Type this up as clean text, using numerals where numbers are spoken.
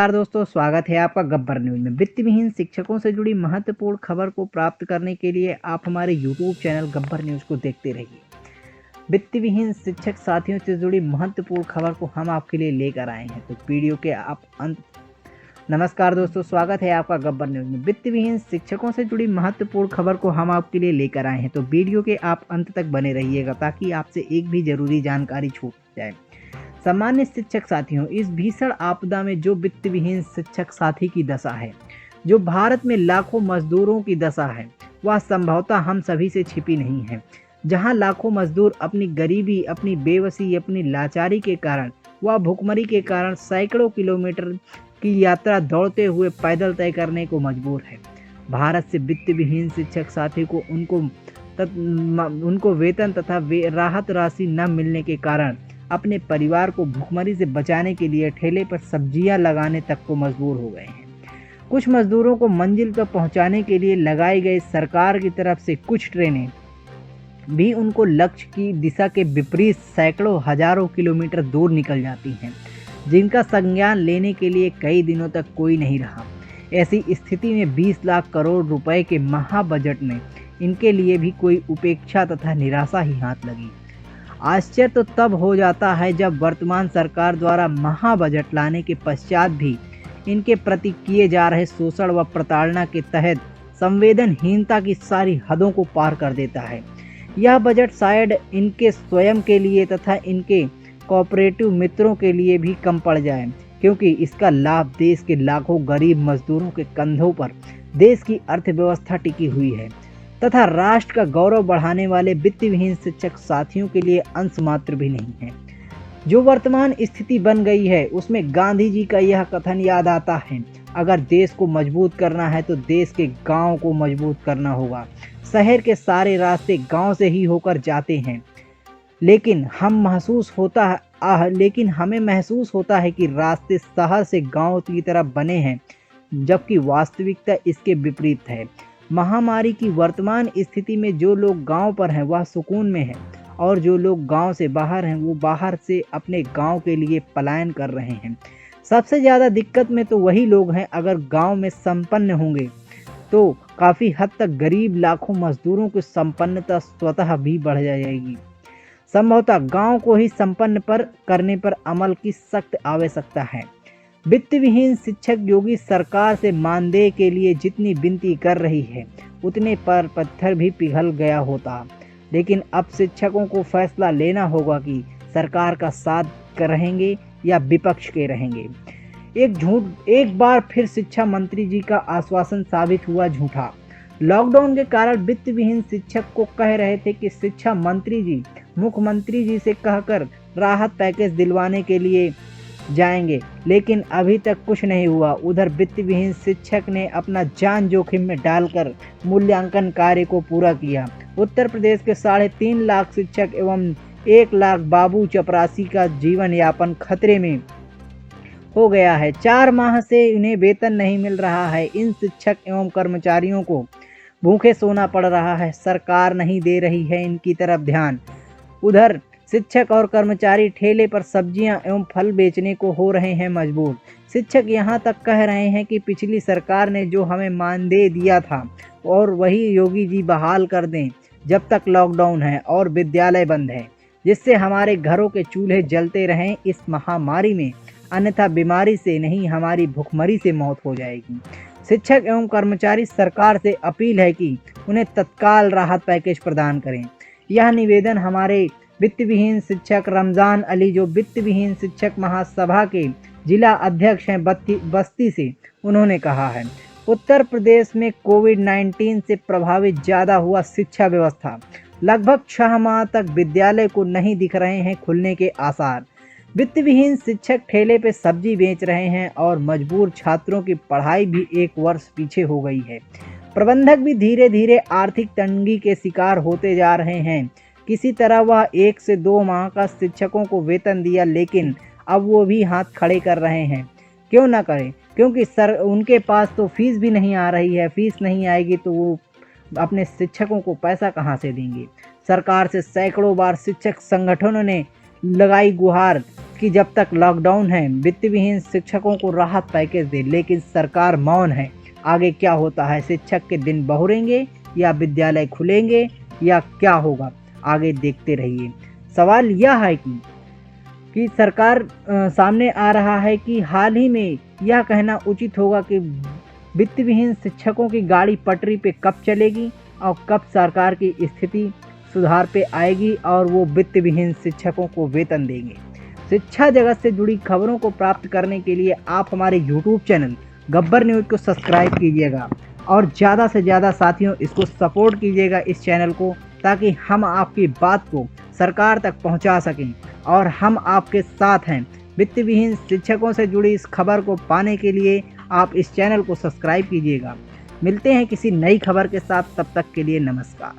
नमस्कार दोस्तों, स्वागत है आपका गब्बर न्यूज में। वित्त विहीन शिक्षकों से जुड़ी महत्वपूर्ण खबर को प्राप्त करने के लिए आप हमारे यूट्यूब चैनल गब्बर न्यूज को देखते रहिए। वित्त विहीन शिक्षक साथियों से जुड़ी महत्वपूर्ण खबर को हम आपके लिए लेकर आए हैं, तो वीडियो के आप अंत। नमस्कार दोस्तों, स्वागत है आपका गब्बर न्यूज में। वित्त विहीन शिक्षकों से जुड़ी महत्वपूर्ण खबर को हम आपके लिए लेकर आए हैं, तो वीडियो के आप अंत तक बने रहिएगा ताकि आपसे एक भी जरूरी जानकारी छूट जाए। सामान्य शिक्षक साथियों, इस भीषण आपदा में जो वित्त विहीन शिक्षक साथी की दशा है, जो भारत में लाखों मजदूरों की दशा है, वह संभवतः हम सभी से छिपी नहीं है। जहां लाखों मजदूर अपनी गरीबी, अपनी बेबसी, अपनी लाचारी के कारण व भुखमरी के कारण सैकड़ों किलोमीटर की यात्रा दौड़ते हुए पैदल तय करने को मजबूर है। भारत से वित्त विहीन शिक्षक साथी को उनको वेतन तथा राहत राशि न मिलने के कारण अपने परिवार को भुखमरी से बचाने के लिए ठेले पर सब्जियां लगाने तक को मजबूर हो गए हैं। कुछ मजदूरों को मंजिल पर पहुंचाने के लिए लगाई गई सरकार की तरफ से कुछ ट्रेनें भी उनको लक्ष्य की दिशा के विपरीत सैकड़ों हजारों किलोमीटर दूर निकल जाती हैं, जिनका संज्ञान लेने के लिए कई दिनों तक कोई नहीं रहा। ऐसी स्थिति में 20 लाख करोड़ रुपए के महाबजट में इनके लिए भी कोई उपेक्षा तथा निराशा ही हाथ लगी। आश्चर्य तो तब हो जाता है जब वर्तमान सरकार द्वारा महाबजट लाने के पश्चात भी इनके प्रति किए जा रहे शोषण व प्रताड़ना के तहत संवेदनहीनता की सारी हदों को पार कर देता है। यह बजट शायद इनके स्वयं के लिए तथा इनके कोऑपरेटिव मित्रों के लिए भी कम पड़ जाए, क्योंकि इसका लाभ देश के लाखों गरीब मजदूरों के कंधों पर देश की अर्थव्यवस्था टिकी हुई है तथा राष्ट्र का गौरव बढ़ाने वाले वित्त विहीन शिक्षक साथियों के लिए अंश मात्र भी नहीं है। जो वर्तमान स्थिति बन गई है उसमें गांधी जी का यह कथन याद आता है, अगर देश को मजबूत करना है तो देश के गांव को मजबूत करना होगा। शहर के सारे रास्ते गांव से ही होकर जाते हैं, लेकिन हमें महसूस होता है कि रास्ते शहर से गांव की तरफ बने हैं, जबकि वास्तविकता इसके विपरीत है। महामारी की वर्तमान स्थिति में जो लोग गांव पर हैं वह सुकून में हैं, और जो लोग गांव से बाहर हैं वो बाहर से अपने गांव के लिए पलायन कर रहे हैं। सबसे ज़्यादा दिक्कत में तो वही लोग हैं। अगर गांव में संपन्न होंगे तो काफ़ी हद तक गरीब लाखों मजदूरों की संपन्नता स्वतः भी बढ़ जाएगी। संभवतः गांव को ही संपन्न करने पर अमल की सख्त आवश्यकता है। वित्त विहीन शिक्षक योगी सरकार से मानदेय के लिए जितनी विनती कर रही है उतने पर पत्थर भी पिघल गया होता, लेकिन अब शिक्षकों को फैसला लेना होगा कि सरकार का साथ रहेंगे या विपक्ष के रहेंगे। एक बार फिर शिक्षा मंत्री जी का आश्वासन साबित हुआ झूठा। लॉकडाउन के कारण वित्त विहीन शिक्षक को कह रहे थे कि शिक्षा मंत्री जी मुख्यमंत्री जी से कहकर राहत पैकेज दिलवाने के लिए जाएंगे, लेकिन अभी तक कुछ नहीं हुआ। उधर वित्त विहीन शिक्षक ने अपना जान जोखिम में डालकर मूल्यांकन कार्य को पूरा किया। उत्तर प्रदेश के 3.5 लाख शिक्षक एवं 1 लाख बाबू चपरासी का जीवन यापन खतरे में हो गया है। 4 माह से इन्हें वेतन नहीं मिल रहा है। इन शिक्षक एवं कर्मचारियों को भूखे सोना पड़ रहा है। सरकार नहीं दे रही है इनकी तरफ ध्यान। उधर शिक्षक और कर्मचारी ठेले पर सब्जियां एवं फल बेचने को हो रहे हैं मजबूर। शिक्षक यहां तक कह रहे हैं कि पिछली सरकार ने जो हमें मानदेय दिया था और वही योगी जी बहाल कर दें जब तक लॉकडाउन है और विद्यालय बंद है, जिससे हमारे घरों के चूल्हे जलते रहें इस महामारी में, अन्यथा बीमारी से नहीं हमारी भुखमरी से मौत हो जाएगी। शिक्षक एवं कर्मचारी सरकार से अपील है कि उन्हें तत्काल राहत पैकेज प्रदान करें। यह निवेदन हमारे वित्त विहीन शिक्षक रमजान अली, जो वित्त विहीन शिक्षक महासभा के जिला अध्यक्ष हैं बस्ती से, उन्होंने कहा है। उत्तर प्रदेश में कोविड-19 से प्रभावित ज़्यादा हुआ शिक्षा व्यवस्था। लगभग 6 माह तक विद्यालय को नहीं दिख रहे हैं खुलने के आसार। वित्त विहीन शिक्षक ठेले पे सब्जी बेच रहे हैं और मजबूर छात्रों की पढ़ाई भी 1 वर्ष पीछे हो गई है। प्रबंधक भी धीरे धीरे आर्थिक तंगी के शिकार होते जा रहे हैं। किसी तरह वह 1 से 2 माह का शिक्षकों को वेतन दिया, लेकिन अब वो भी हाथ खड़े कर रहे हैं। क्यों ना करें, क्योंकि उनके पास तो फीस भी नहीं आ रही है। फीस नहीं आएगी तो वो अपने शिक्षकों को पैसा कहाँ से देंगे। सरकार से सैकड़ों बार शिक्षक संगठनों ने लगाई गुहार कि जब तक लॉकडाउन है वित्त विहीन शिक्षकों को राहत पैकेज दे, लेकिन सरकार मौन है। आगे क्या होता है, शिक्षक के दिन बहुरेंगे या विद्यालय खुलेंगे या क्या होगा, आगे देखते रहिए। सवाल यह है कि सरकार सामने आ रहा है कि हाल ही में यह कहना उचित होगा कि वित्त विहीन शिक्षकों की गाड़ी पटरी पे कब चलेगी और कब सरकार की स्थिति सुधार पे आएगी और वो वित्त विहीन शिक्षकों को वेतन देंगे। शिक्षा जगत से जुड़ी खबरों को प्राप्त करने के लिए आप हमारे YouTube चैनल गब्बर न्यूज़ को सब्सक्राइब कीजिएगा और ज़्यादा से ज़्यादा साथियों इसको सपोर्ट कीजिएगा इस चैनल को, ताकि हम आपकी बात को सरकार तक पहुंचा सकें और हम आपके साथ हैं। वित्त विहीन शिक्षकों से जुड़ी इस खबर को पाने के लिए आप इस चैनल को सब्सक्राइब कीजिएगा। मिलते हैं किसी नई खबर के साथ, तब तक के लिए नमस्कार।